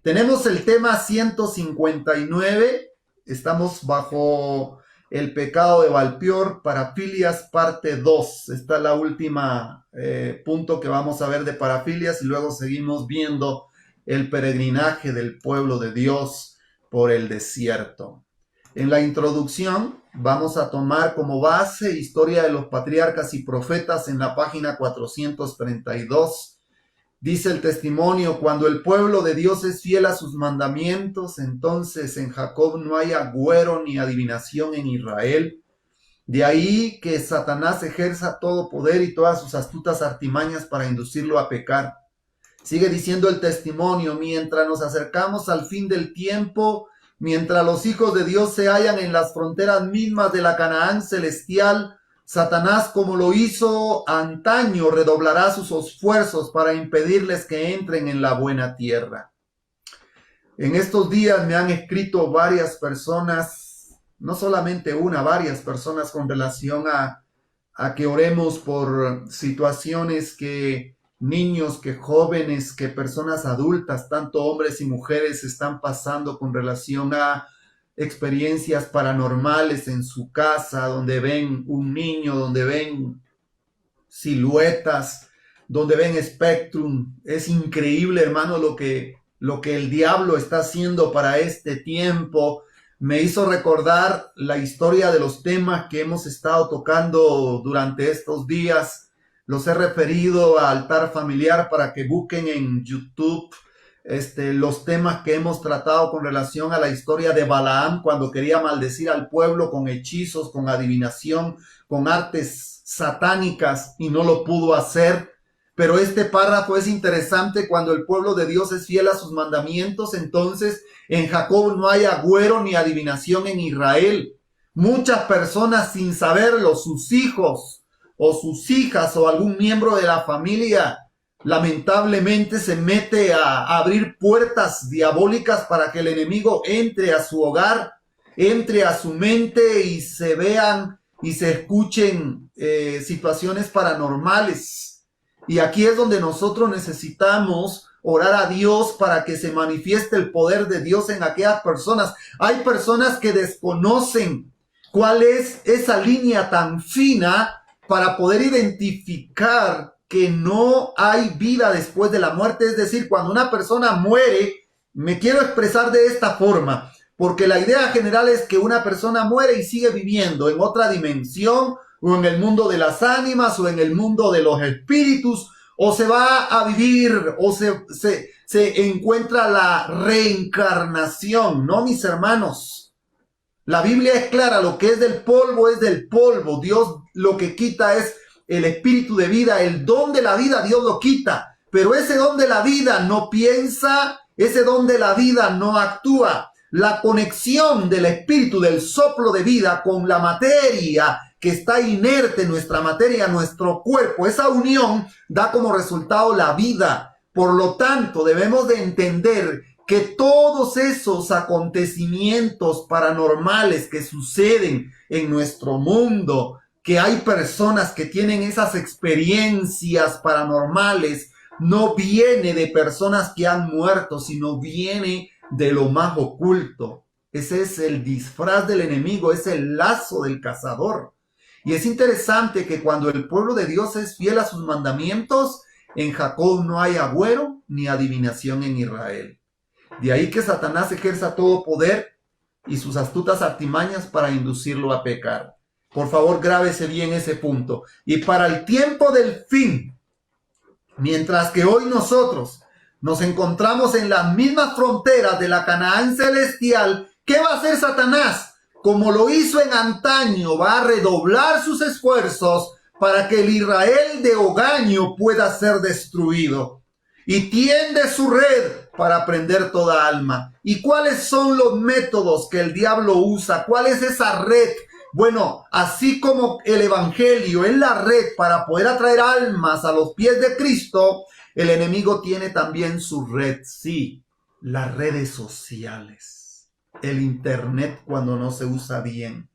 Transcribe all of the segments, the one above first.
Tenemos el tema 159. Estamos bajo el pecado de Valpeor, parafilias, parte 2. Esta es la última punto que vamos a ver de parafilias y luego seguimos viendo el peregrinaje del pueblo de Dios por el desierto. En la introducción vamos a tomar como base Historia de los Patriarcas y Profetas en la página 432. Dice el testimonio: cuando el pueblo de Dios es fiel a sus mandamientos, entonces en Jacob no hay agüero ni adivinación en Israel. De ahí que Satanás ejerza todo poder y todas sus astutas artimañas para inducirlo a pecar. Sigue diciendo el testimonio: mientras nos acercamos al fin del tiempo, mientras los hijos de Dios se hallan en las fronteras mismas de la Canaán celestial, Satanás, como lo hizo antaño, redoblará sus esfuerzos para impedirles que entren en la buena tierra. En estos días me han escrito varias personas, no solamente una, varias personas con relación a que oremos por situaciones que niños, que jóvenes, que personas adultas, tanto hombres y mujeres, están pasando con relación a experiencias paranormales en su casa, donde ven un niño, donde ven siluetas, donde ven espectrum. Es increíble, hermano, lo que el diablo está haciendo para este tiempo. Me hizo recordar la historia de los temas que hemos estado tocando durante estos días. Los he referido a Altar Familiar para que busquen en YouTube los temas que hemos tratado con relación a la historia de Balaam cuando quería maldecir al pueblo con hechizos, con adivinación, con artes satánicas y no lo pudo hacer. Pero este párrafo es interesante: cuando el pueblo de Dios es fiel a sus mandamientos, entonces en Jacob no hay agüero ni adivinación en Israel. Muchas personas, sin saberlo, sus hijos o sus hijas o algún miembro de la familia, lamentablemente se mete a abrir puertas diabólicas para que el enemigo entre a su hogar, entre a su mente y se vean y se escuchen situaciones paranormales. Y aquí es donde nosotros necesitamos orar a Dios para que se manifieste el poder de Dios en aquellas personas. Hay personas que desconocen cuál es esa línea tan fina para poder identificar que no hay vida después de la muerte. Es decir, cuando una persona muere, me quiero expresar de esta forma, porque la idea general es que una persona muere y sigue viviendo en otra dimensión, o en el mundo de las ánimas, o en el mundo de los espíritus, o se va a vivir, o se encuentra la reencarnación. No, mis hermanos, la Biblia es clara: lo que es del polvo es del polvo. Dios lo que quita es el espíritu de vida, el don de la vida. Dios lo quita, pero ese don de la vida no piensa, ese don de la vida no actúa. La conexión del espíritu, del soplo de vida con la materia que está inerte, nuestra materia, nuestro cuerpo, esa unión da como resultado la vida. Por lo tanto, debemos de entender que todos esos acontecimientos paranormales que suceden en nuestro mundo, que hay personas que tienen esas experiencias paranormales, no viene de personas que han muerto, sino viene de lo más oculto. Ese es el disfraz del enemigo, es el lazo del cazador. Y es interesante que cuando el pueblo de Dios es fiel a sus mandamientos, en Jacob no hay agüero ni adivinación en Israel. De ahí que Satanás ejerza todo poder y sus astutas artimañas para inducirlo a pecar. Por favor, grábese bien ese punto. Y para el tiempo del fin, mientras que hoy nosotros nos encontramos en las mismas fronteras de la Canaán celestial, ¿qué va a hacer Satanás? Como lo hizo en antaño, va a redoblar sus esfuerzos para que el Israel de hogaño pueda ser destruido. Y tiende su red para prender toda alma. ¿Y cuáles son los métodos que el diablo usa? ¿Cuál es esa red? Bueno, así como el evangelio es la red para poder atraer almas a los pies de Cristo, el enemigo tiene también su red, sí, las redes sociales, el internet cuando no se usa bien.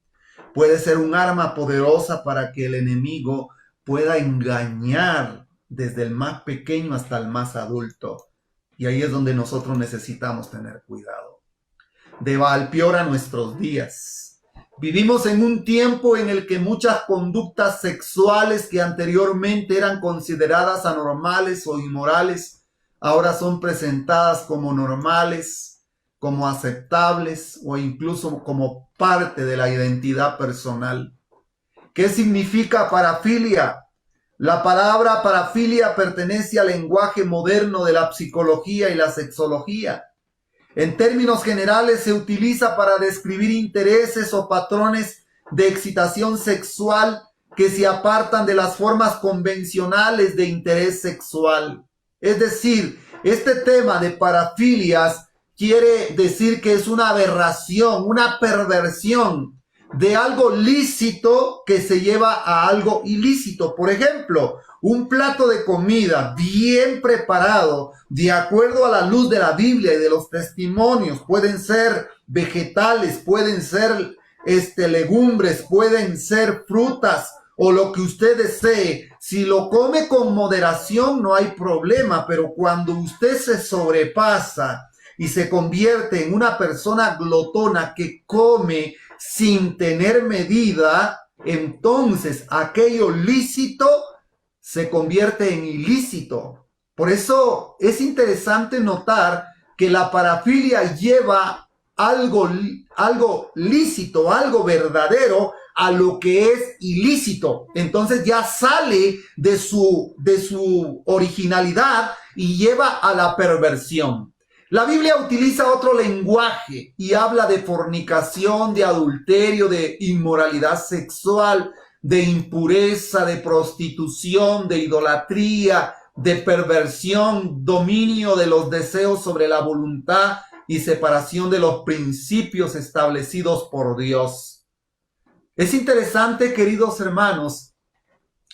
Puede ser un arma poderosa para que el enemigo pueda engañar desde el más pequeño hasta el más adulto. Y ahí es donde nosotros necesitamos tener cuidado. De Baal-peor a nuestros días. Vivimos en un tiempo en el que muchas conductas sexuales que anteriormente eran consideradas anormales o inmorales, ahora son presentadas como normales, como aceptables o incluso como parte de la identidad personal. ¿Qué significa parafilia? La palabra parafilia pertenece al lenguaje moderno de la psicología y la sexología. En términos generales se utiliza para describir intereses o patrones de excitación sexual que se apartan de las formas convencionales de interés sexual. Es decir, este tema de parafilias quiere decir que es una aberración, una perversión de algo lícito que se lleva a algo ilícito. Por ejemplo, un plato de comida bien preparado, de acuerdo a la luz de la Biblia y de los testimonios, pueden ser vegetales, pueden ser legumbres, pueden ser frutas o lo que usted desee. Si lo come con moderación no hay problema, pero cuando usted se sobrepasa y se convierte en una persona glotona que come sin tener medida, entonces aquello lícito se convierte en ilícito. Por eso es interesante notar que la parafilia lleva algo lícito, algo verdadero, a lo que es ilícito. Entonces ya sale de su originalidad y lleva a la perversión. La Biblia utiliza otro lenguaje y habla de fornicación, de adulterio, de inmoralidad sexual, de impureza, de prostitución, de idolatría, de perversión, dominio de los deseos sobre la voluntad y separación de los principios establecidos por Dios. Es interesante, queridos hermanos,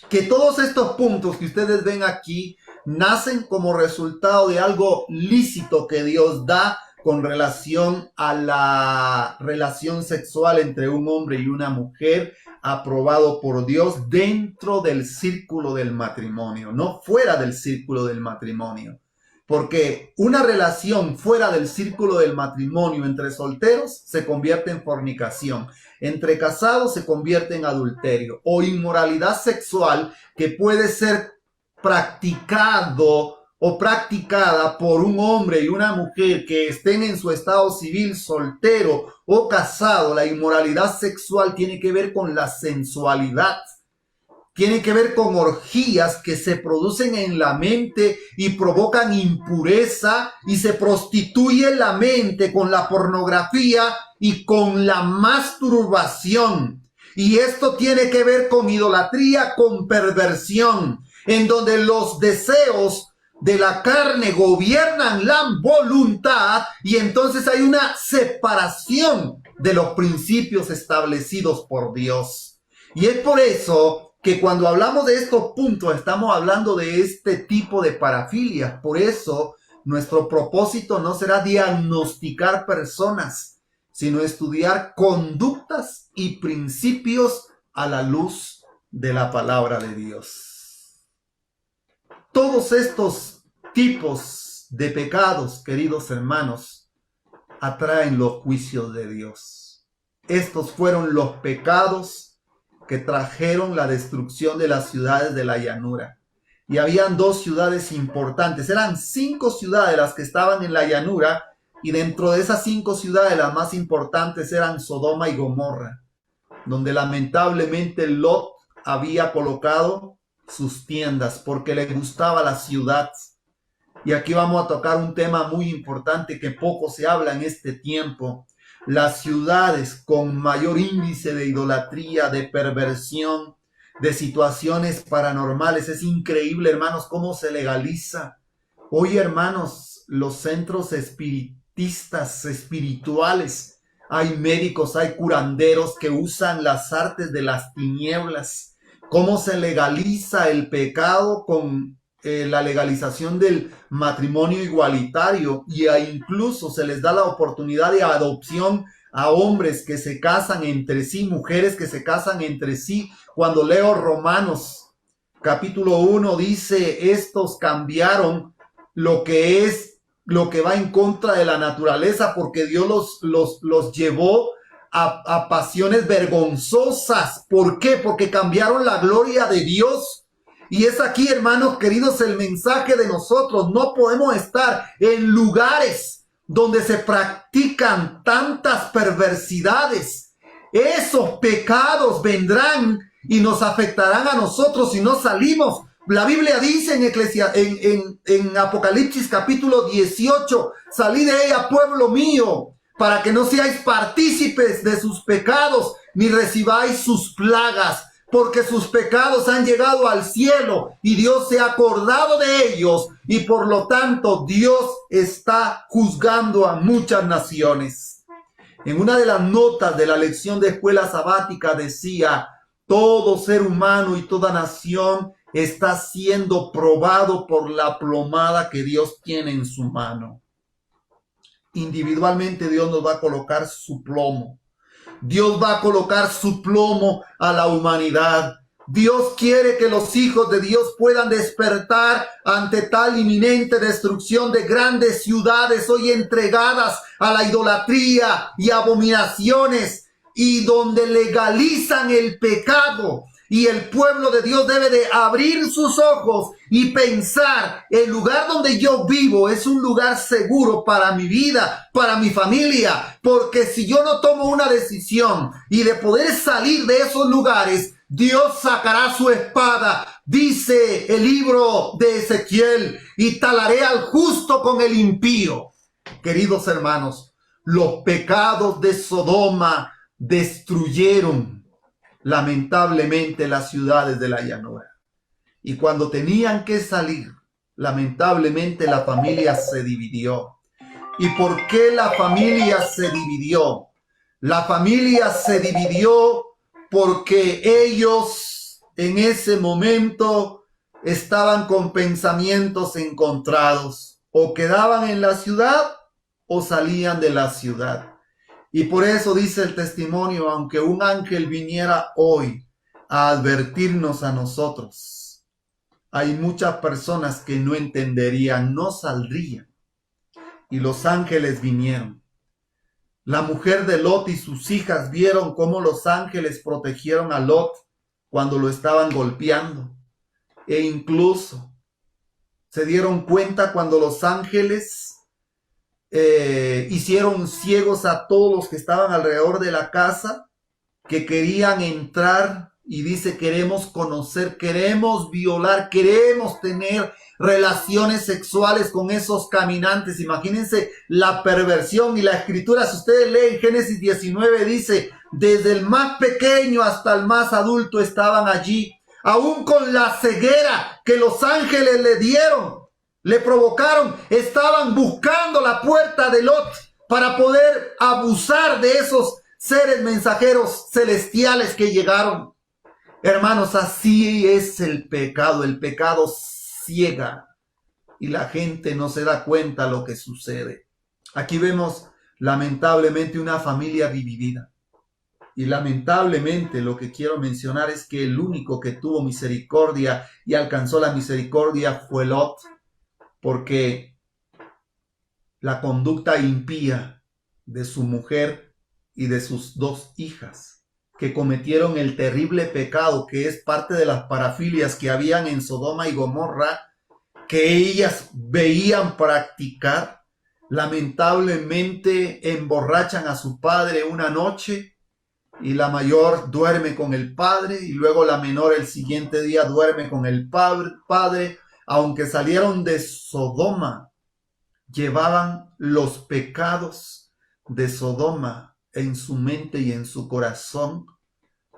que todos estos puntos que ustedes ven aquí nacen como resultado de algo lícito que Dios da con relación a la relación sexual entre un hombre y una mujer, aprobado por Dios dentro del círculo del matrimonio, no fuera del círculo del matrimonio. Porque una relación fuera del círculo del matrimonio entre solteros se convierte en fornicación. Entre casados se convierte en adulterio o inmoralidad sexual que puede ser practicado o practicada por un hombre y una mujer que estén en su estado civil soltero o casado. La inmoralidad sexual tiene que ver con la sensualidad. Tiene que ver con orgías que se producen en la mente y provocan impureza y se prostituye la mente con la pornografía y con la masturbación. Y esto tiene que ver con idolatría, con perversión, en donde los deseos de la carne gobiernan la voluntad y entonces hay una separación de los principios establecidos por Dios. Y es por eso que cuando hablamos de estos puntos estamos hablando de este tipo de parafilias. Por eso nuestro propósito no será diagnosticar personas, sino estudiar conductas y principios a la luz de la palabra de Dios. Todos estos tipos de pecados, queridos hermanos, atraen los juicios de Dios. Estos fueron los pecados que trajeron la destrucción de las ciudades de la llanura. Y habían dos ciudades importantes. Eran 5 ciudades las que estaban en la llanura, y dentro de esas 5 ciudades las más importantes eran Sodoma y Gomorra, donde lamentablemente Lot había colocado sus tiendas porque le gustaba la ciudad. Y aquí vamos a tocar un tema muy importante que poco se habla en este tiempo. Las ciudades con mayor índice de idolatría, de perversión, de situaciones paranormales. Es increíble, hermanos, cómo se legaliza. Hoy, hermanos, los centros espiritistas, espirituales, hay médicos, hay curanderos que usan las artes de las tinieblas. Cómo se legaliza el pecado con la legalización del matrimonio igualitario, y incluso se les da la oportunidad de adopción a hombres que se casan entre sí, mujeres que se casan entre sí. Cuando leo Romanos capítulo 1 dice, estos cambiaron lo que es lo que va en contra de la naturaleza, porque Dios los llevó a pasiones vergonzosas. ¿Por qué? Porque cambiaron la gloria de Dios. Y es aquí, hermanos queridos, el mensaje de nosotros. No podemos estar en lugares donde se practican tantas perversidades. Esos pecados vendrán y nos afectarán a nosotros si no salimos. La Biblia dice en Apocalipsis capítulo 18, salid de ella, pueblo mío, para que no seáis partícipes de sus pecados, ni recibáis sus plagas, porque sus pecados han llegado al cielo y Dios se ha acordado de ellos, y por lo tanto Dios está juzgando a muchas naciones. En una de las notas de la lección de escuela sabática decía: todo ser humano y toda nación está siendo probado por la plomada que Dios tiene en su mano. Individualmente Dios nos va a colocar su plomo. Dios va a colocar su plomo a la humanidad. Dios quiere que los hijos de Dios puedan despertar ante tal inminente destrucción de grandes ciudades hoy entregadas a la idolatría y abominaciones, y donde legalizan el pecado. Y el pueblo de Dios debe de abrir sus ojos y pensar: el lugar donde yo vivo es un lugar seguro para mi vida, para mi familia, porque si yo no tomo una decisión y de poder salir de esos lugares, Dios sacará su espada, dice el libro de Ezequiel, y talaré al justo con el impío. Queridos hermanos, los pecados de Sodoma destruyeron lamentablemente las ciudades de la llanura. Y cuando tenían que salir, lamentablemente la familia se dividió. ¿Y por qué la familia se dividió? La familia se dividió porque ellos en ese momento estaban con pensamientos encontrados. O quedaban en la ciudad o salían de la ciudad. Y por eso dice el testimonio: aunque un ángel viniera hoy a advertirnos a nosotros, hay muchas personas que no entenderían, no saldrían. Y los ángeles vinieron. La mujer de Lot y sus hijas vieron cómo los ángeles protegieron a Lot cuando lo estaban golpeando. E incluso se dieron cuenta cuando los ángeles hicieron ciegos a todos los que estaban alrededor de la casa, que querían entrar, y dice: queremos conocer, queremos violar, queremos tener relaciones sexuales con esos caminantes. Imagínense la perversión. Y la escritura, si ustedes leen Génesis 19, dice: desde el más pequeño hasta el más adulto estaban allí, aún con la ceguera que los ángeles le dieron, le provocaron, estaban buscando la puerta de Lot para poder abusar de esos seres mensajeros celestiales que llegaron. Hermanos, así es el pecado. El pecado ciega y la gente no se da cuenta de lo que sucede. Aquí vemos lamentablemente una familia dividida. Y lamentablemente lo que quiero mencionar es que el único que tuvo misericordia y alcanzó la misericordia fue Lot, porque la conducta impía de su mujer y de sus dos hijas, que cometieron el terrible pecado que es parte de las parafilias que habían en Sodoma y Gomorra, que ellas veían practicar, lamentablemente emborrachan a su padre una noche, y la mayor duerme con el padre, y luego la menor el siguiente día duerme con el padre. Aunque salieron de Sodoma, llevaban los pecados de Sodoma en su mente y en su corazón,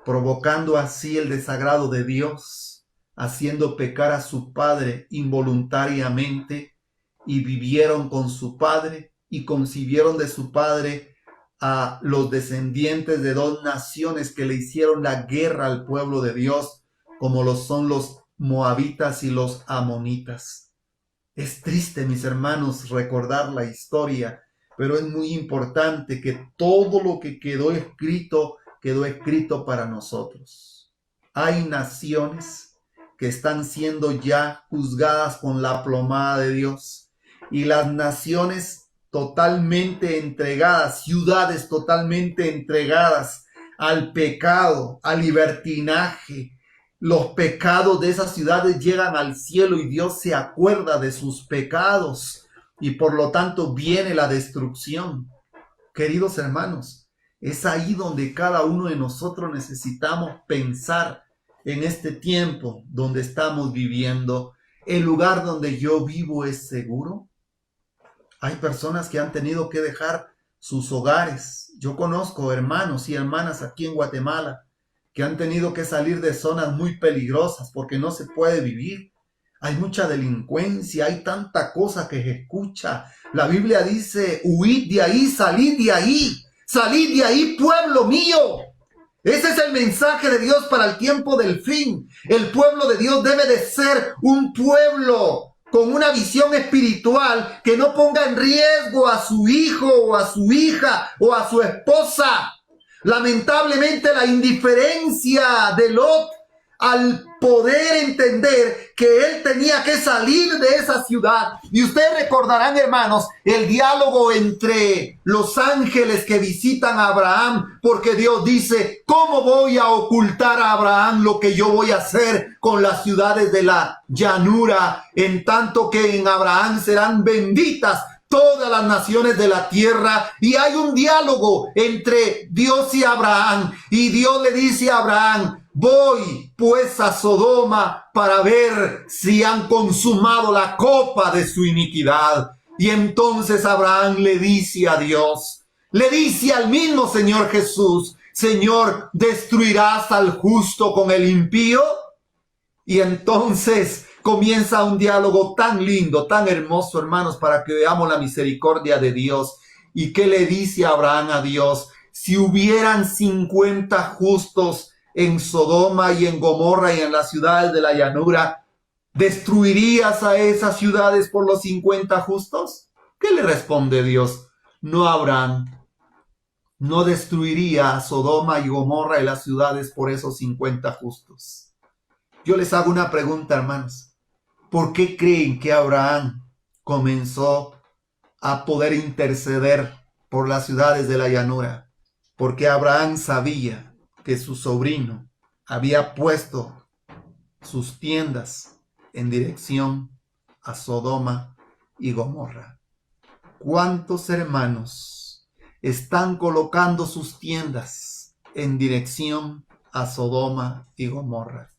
provocando así el desagrado de Dios, haciendo pecar a su padre involuntariamente, y vivieron con su padre y concibieron de su padre a los descendientes de dos naciones que le hicieron la guerra al pueblo de Dios, como lo son los moabitas y los amonitas. Es triste, mis hermanos, recordar la historia, pero es muy importante que todo lo que quedó escrito para nosotros. Hay naciones que están siendo ya juzgadas con la plomada de Dios, y las naciones totalmente entregadas, ciudades totalmente entregadas al pecado, al libertinaje. Los pecados de esas ciudades llegan al cielo y Dios se acuerda de sus pecados y por lo tanto viene la destrucción. Queridos hermanos, es ahí donde cada uno de nosotros necesitamos pensar en este tiempo donde estamos viviendo. ¿El lugar donde yo vivo es seguro? Hay personas que han tenido que dejar sus hogares. Yo conozco hermanos y hermanas aquí en Guatemala que han tenido que salir de zonas muy peligrosas porque no se puede vivir. Hay mucha delincuencia, hay tanta cosa que se escucha. La Biblia dice, huid de ahí, salid de ahí, pueblo mío. Ese es el mensaje de Dios para el tiempo del fin. El pueblo de Dios debe de ser un pueblo con una visión espiritual que no ponga en riesgo a su hijo o a su hija o a su esposa. Lamentablemente la indiferencia de Lot al poder entender que él tenía que salir de esa ciudad. Y ustedes recordarán, hermanos, el diálogo entre los ángeles que visitan a Abraham, porque Dios dice, ¿cómo voy a ocultar a Abraham lo que yo voy a hacer con las ciudades de la llanura, en tanto que en Abraham serán benditas todas las naciones de la tierra? Y hay un diálogo entre Dios y Abraham, y Dios le dice a Abraham, voy pues a Sodoma para ver si han consumado la copa de su iniquidad. Y entonces Abraham le dice a Dios, le dice al mismo Señor Jesús, Señor, ¿destruirás al justo con el impío? Y entonces comienza un diálogo tan lindo, tan hermoso, hermanos, para que veamos la misericordia de Dios. ¿Y qué le dice Abraham a Dios? Si hubieran 50 justos en Sodoma y en Gomorra y en las ciudades de la llanura, ¿destruirías a esas ciudades por los 50 justos? ¿Qué le responde Dios? No, Abraham, no destruiría a Sodoma y Gomorra y las ciudades por esos 50 justos. Yo les hago una pregunta, hermanos. ¿Por qué creen que Abraham comenzó a poder interceder por las ciudades de la llanura? Porque Abraham sabía que su sobrino había puesto sus tiendas en dirección a Sodoma y Gomorra. ¿Cuántos hermanos están colocando sus tiendas en dirección a Sodoma y Gomorra?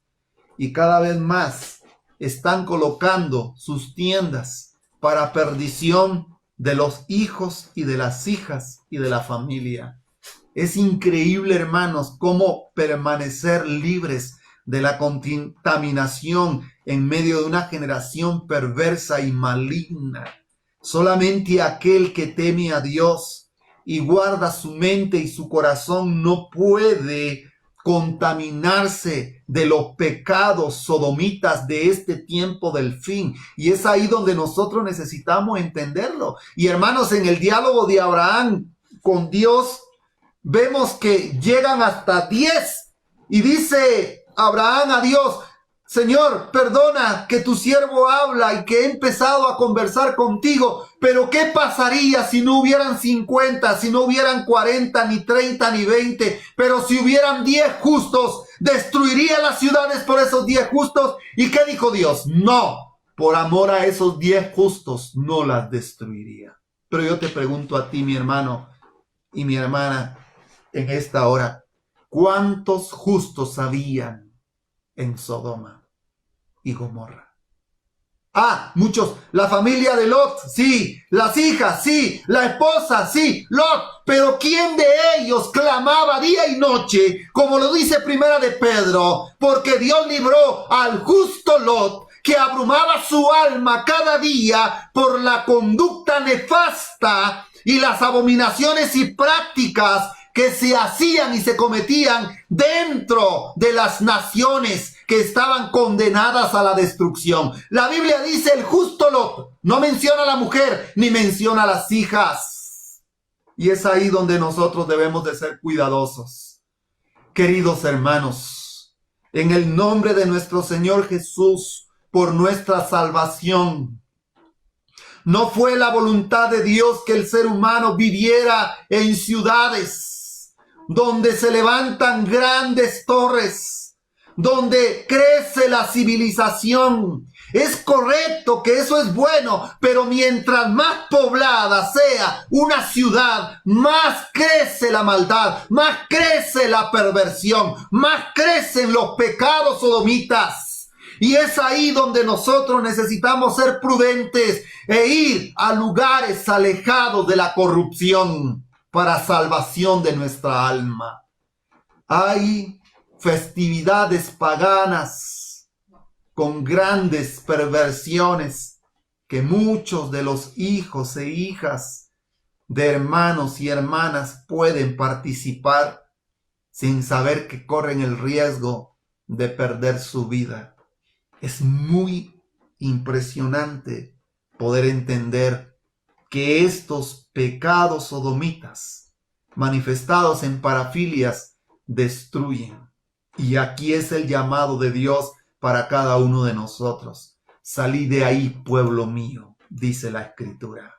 Y cada vez más están colocando sus tiendas para perdición de los hijos y de las hijas y de la familia. Es increíble, hermanos, cómo permanecer libres de la contaminación en medio de una generación perversa y maligna. Solamente aquel que teme a Dios y guarda su mente y su corazón no puede contaminarse de los pecados sodomitas de este tiempo del fin. Y es ahí donde nosotros necesitamos entenderlo. Y hermanos, en el diálogo de Abraham con Dios, vemos que llegan hasta 10 y dice Abraham a Dios, Señor, perdona que tu siervo habla y que he empezado a conversar contigo, pero ¿qué pasaría si no hubieran 50, si no hubieran 40, ni 30, ni 20? Pero si hubieran 10 justos, ¿destruiría las ciudades por esos 10 justos? ¿Y qué dijo Dios? No, por amor a esos 10 justos no las destruiría. Pero yo te pregunto a ti, mi hermano y mi hermana, en esta hora, ¿cuántos justos habían en Sodoma y Gomorra? Muchos. La familia de Lot, sí. Las hijas, sí. La esposa, sí. Lot. Pero ¿quién de ellos clamaba día y noche? Como lo dice Primera de Pedro. Porque Dios libró al justo Lot, que abrumaba su alma cada día por la conducta nefasta y las abominaciones y prácticas que se hacían y se cometían dentro de las naciones que estaban condenadas a la destrucción. La Biblia dice el justo Lot, no menciona a la mujer ni menciona a las hijas. Y es ahí donde nosotros debemos de ser cuidadosos. Queridos hermanos, en el nombre de nuestro Señor Jesús, por nuestra salvación, No fue la voluntad de Dios que el ser humano viviera en ciudades donde se levantan grandes torres, donde crece la civilización. Es correcto que eso es bueno, pero mientras más poblada sea una ciudad, más crece la maldad, más crece la perversión, más crecen los pecados sodomitas. Y es ahí donde nosotros necesitamos ser prudentes e ir a lugares alejados de la corrupción para salvación de nuestra alma. Hay festividades paganas con grandes perversiones que muchos de los hijos e hijas de hermanos y hermanas pueden participar sin saber que corren el riesgo de perder su vida. Es muy impresionante poder entender que estos pecados sodomitas manifestados en parafilias destruyen. Y aquí es el llamado de Dios para cada uno de nosotros. Salid de ahí, pueblo mío, dice la Escritura.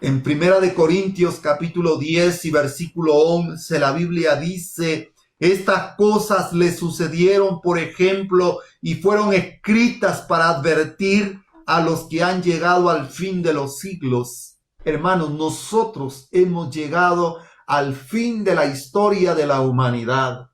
En 1 Corintios capítulo 10 y versículo 11, la Biblia dice: estas cosas le sucedieron por ejemplo y fueron escritas para advertir a los que han llegado al fin de los siglos. Hermanos, nosotros hemos llegado al fin de la historia de la humanidad.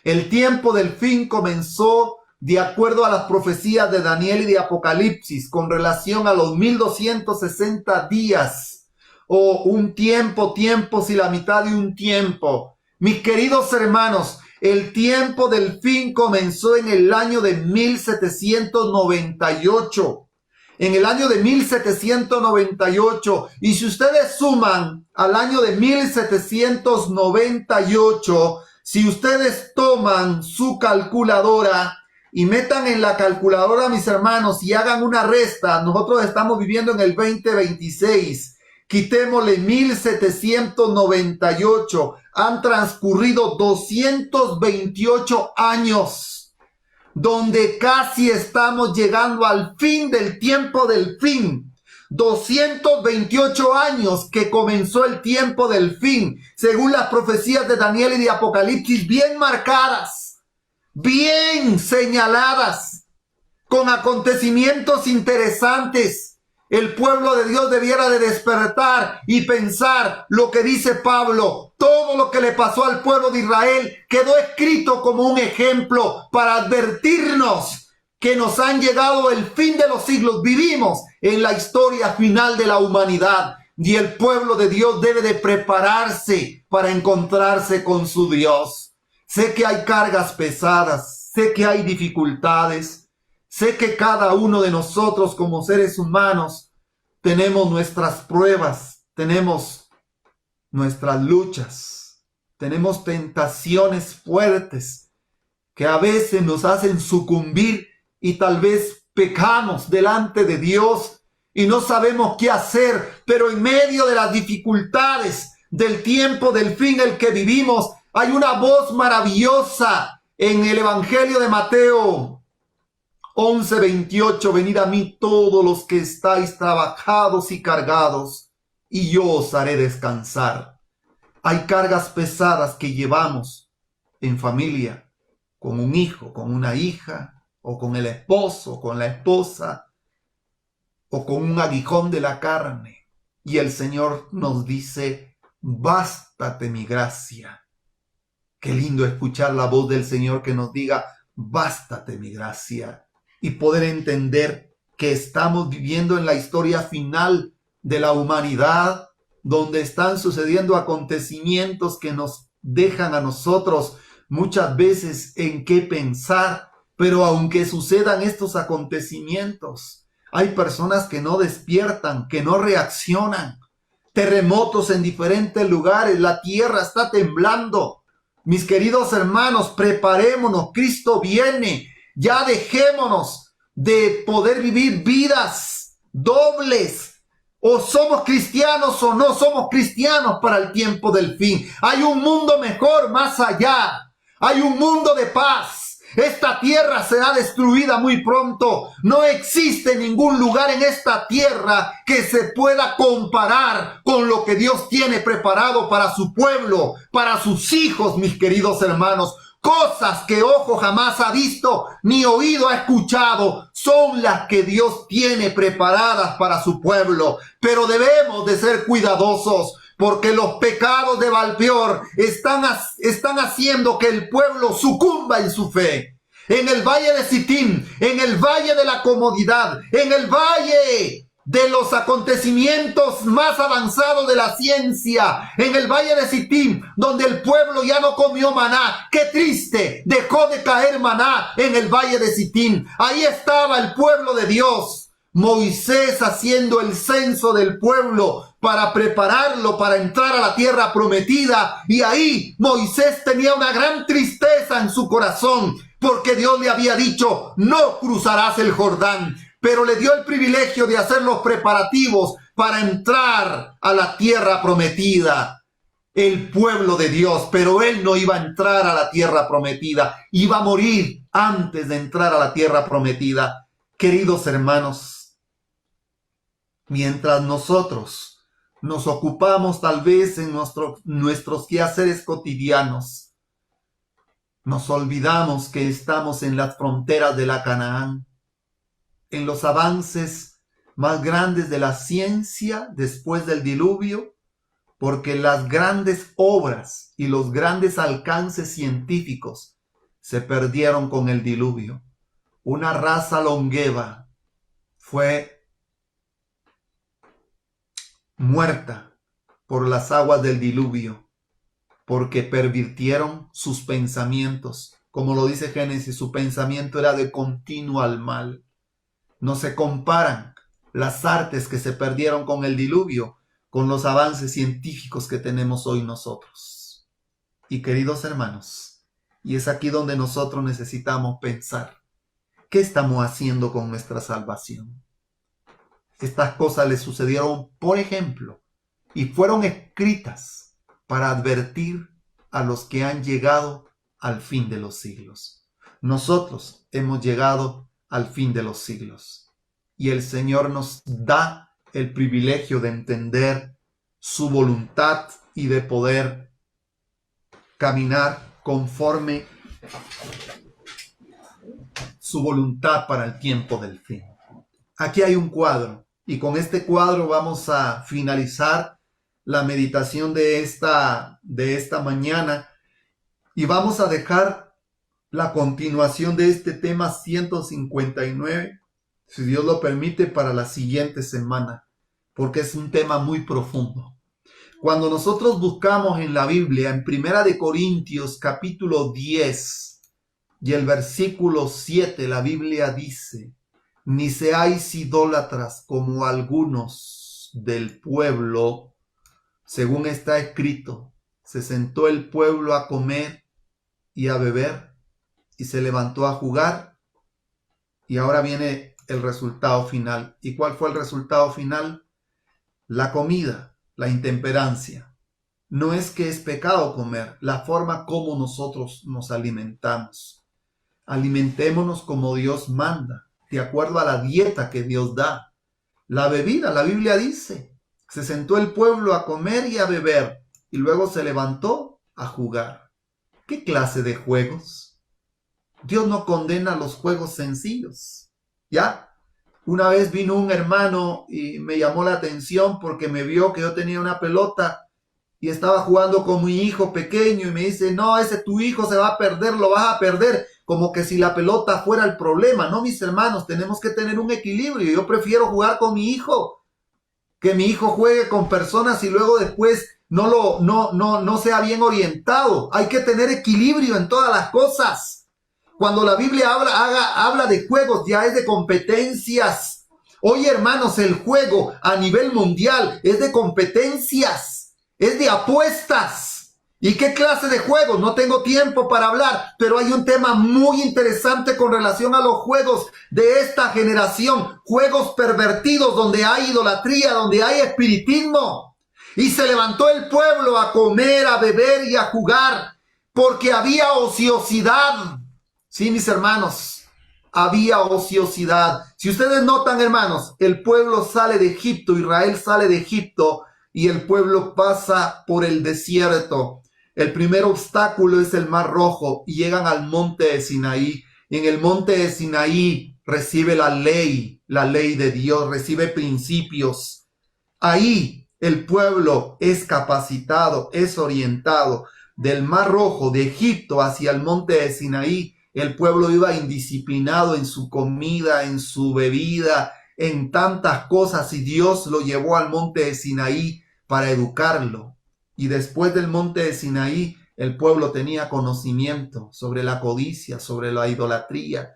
El tiempo del fin comenzó de acuerdo a las profecías de Daniel y de Apocalipsis con relación a los 1260 días o un tiempo, tiempos y la mitad de un tiempo. Mis queridos hermanos, el tiempo del fin comenzó en el año de 1798. En el año de 1798. Y si ustedes suman al año de 1798, si ustedes toman su calculadora y metan en la calculadora, mis hermanos, y hagan una resta, nosotros estamos viviendo en el 2026. Quitémosle 1798. Han transcurrido 228 años, donde casi estamos llegando al fin del tiempo del fin. 228 años que comenzó el tiempo del fin, según las profecías de Daniel y de Apocalipsis, bien marcadas, bien señaladas, con acontecimientos interesantes. El pueblo de Dios debiera de despertar y pensar lo que dice Pablo. Todo lo que le pasó al pueblo de Israel quedó escrito como un ejemplo para advertirnos que nos han llegado el fin de los siglos. Vivimos en la historia final de la humanidad y el pueblo de Dios debe de prepararse para encontrarse con su Dios. Sé que hay cargas pesadas, sé que hay dificultades. Sé que cada uno de nosotros como seres humanos tenemos nuestras pruebas, tenemos nuestras luchas, tenemos tentaciones fuertes que a veces nos hacen sucumbir y tal vez pecamos delante de Dios y no sabemos qué hacer, pero en medio de las dificultades del tiempo del fin el que vivimos, hay una voz maravillosa en el Evangelio de Mateo 11:28, venid a mí todos los que estáis trabajados y cargados, y yo os haré descansar. Hay cargas pesadas que llevamos en familia, con un hijo, con una hija, o con el esposo, con la esposa, o con un aguijón de la carne. Y el Señor nos dice: bástate mi gracia. Qué lindo escuchar la voz del Señor que nos diga: bástate mi gracia. Y poder entender que estamos viviendo en la historia final de la humanidad, donde están sucediendo acontecimientos que nos dejan a nosotros muchas veces en qué pensar. Pero aunque sucedan estos acontecimientos, hay personas que no despiertan, que no reaccionan. Terremotos en diferentes lugares, la tierra está temblando. Mis queridos hermanos, preparémonos, Cristo viene. Ya dejémonos de poder vivir vidas dobles. O somos cristianos o no somos cristianos para el tiempo del fin. Hay un mundo mejor más allá. Hay un mundo de paz. Esta tierra será destruida muy pronto. No existe ningún lugar en esta tierra que se pueda comparar con lo que Dios tiene preparado para su pueblo, para sus hijos, mis queridos hermanos. Cosas que ojo jamás ha visto ni oído ha escuchado son las que Dios tiene preparadas para su pueblo. Pero debemos de ser cuidadosos, porque los pecados de Baal-peor están haciendo que el pueblo sucumba en su fe. En el valle de Sittim, en el valle de la comodidad, en el valle de los acontecimientos más avanzados de la ciencia, en el valle de Sittim, donde el pueblo ya no comió maná. ¡Qué triste! Dejó de caer maná en el valle de Sittim. Ahí estaba el pueblo de Dios. Moisés haciendo el censo del pueblo para prepararlo para entrar a la tierra prometida. Y ahí Moisés tenía una gran tristeza en su corazón, porque Dios le había dicho: no cruzarás el Jordán. Pero le dio el privilegio de hacer los preparativos para entrar a la tierra prometida. El pueblo de Dios, pero él no iba a entrar a la tierra prometida. Iba a morir antes de entrar a la tierra prometida. Queridos hermanos, mientras nosotros nos ocupamos tal vez en nuestros quehaceres cotidianos, nos olvidamos que estamos en las fronteras de la Canaán, en los avances más grandes de la ciencia después del diluvio, porque las grandes obras y los grandes alcances científicos se perdieron con el diluvio. Una raza longeva fue muerta por las aguas del diluvio, porque pervirtieron sus pensamientos. Como lo dice Génesis, su pensamiento era de continuo al mal. No se comparan las artes que se perdieron con el diluvio con los avances científicos que tenemos hoy nosotros. Y queridos hermanos, y es aquí donde nosotros necesitamos pensar: ¿qué estamos haciendo con nuestra salvación? Estas cosas le sucedieron, por ejemplo, y fueron escritas para advertir a los que han llegado al fin de los siglos. Nosotros hemos llegado al fin de los siglos, y el Señor nos da el privilegio de entender su voluntad y de poder caminar conforme su voluntad para el tiempo del fin. Aquí hay un cuadro, y con este cuadro vamos a finalizar la meditación de esta mañana, y vamos a dejar la continuación de este tema 159, si Dios lo permite, para la siguiente semana, porque es un tema muy profundo. Cuando nosotros buscamos en la Biblia, en 1 de Corintios capítulo 10 y el versículo 7, la Biblia dice: ni seáis idólatras como algunos del pueblo, según está escrito, se sentó el pueblo a comer y a beber, y se levantó a jugar. Y ahora viene el resultado final. ¿Y cuál fue el resultado final? La comida, la intemperancia. No es que es pecado comer, la forma como nosotros nos alimentamos. Alimentémonos como Dios manda, de acuerdo a la dieta que Dios da. La bebida, la Biblia dice, se sentó el pueblo a comer y a beber, y luego se levantó a jugar. ¿Qué clase de juegos? Dios no condena los juegos sencillos, ¿ya? Una vez vino un hermano y me llamó la atención porque me vio que yo tenía una pelota y estaba jugando con mi hijo pequeño, y me dice: no, ese tu hijo se va a perder, lo vas a perder, como que si la pelota fuera el problema. No, mis hermanos, tenemos que tener un equilibrio. Yo prefiero jugar con mi hijo, que mi hijo juegue con personas y luego después no sea bien orientado. Hay que tener equilibrio en todas las cosas. Cuando la Biblia habla de juegos, ya es de competencias. Oye, hermanos, el juego a nivel mundial es de competencias, es de apuestas. ¿Y qué clase de juegos? No tengo tiempo para hablar, pero hay un tema muy interesante con relación a los juegos de esta generación. Juegos pervertidos donde hay idolatría, donde hay espiritismo. Y se levantó el pueblo a comer, a beber y a jugar, porque había ociosidad. Sí, mis hermanos, había ociosidad. Si ustedes notan, hermanos, el pueblo sale de Egipto, Israel sale de Egipto y el pueblo pasa por el desierto. El primer obstáculo es el Mar Rojo y llegan al monte de Sinaí. En el monte de Sinaí recibe la ley de Dios, recibe principios. Ahí el pueblo es capacitado, es orientado. Del Mar Rojo, de Egipto hacia el monte de Sinaí, el pueblo iba indisciplinado en su comida, en su bebida, en tantas cosas, y Dios lo llevó al monte de Sinaí para educarlo. Y después del monte de Sinaí, el pueblo tenía conocimiento sobre la codicia, sobre la idolatría,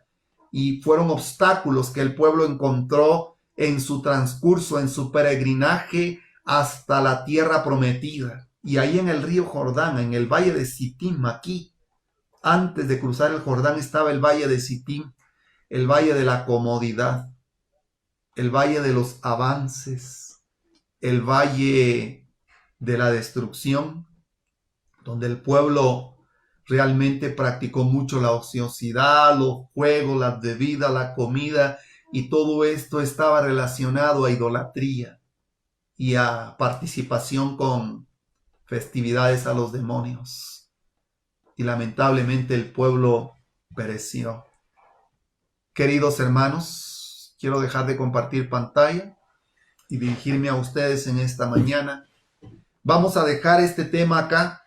y fueron obstáculos que el pueblo encontró en su transcurso, en su peregrinaje hasta la tierra prometida. Y ahí en el río Jordán, en el valle de Sittim, aquí, antes de cruzar el Jordán, estaba el valle de Sittim, el valle de la comodidad, el valle de los avances, el valle de la destrucción, donde el pueblo realmente practicó mucho la ociosidad, los juegos, las bebidas, la comida, y todo esto estaba relacionado a idolatría y a participación con festividades a los demonios. Y lamentablemente el pueblo pereció. Queridos hermanos, quiero dejar de compartir pantalla y dirigirme a ustedes en esta mañana. Vamos a dejar este tema acá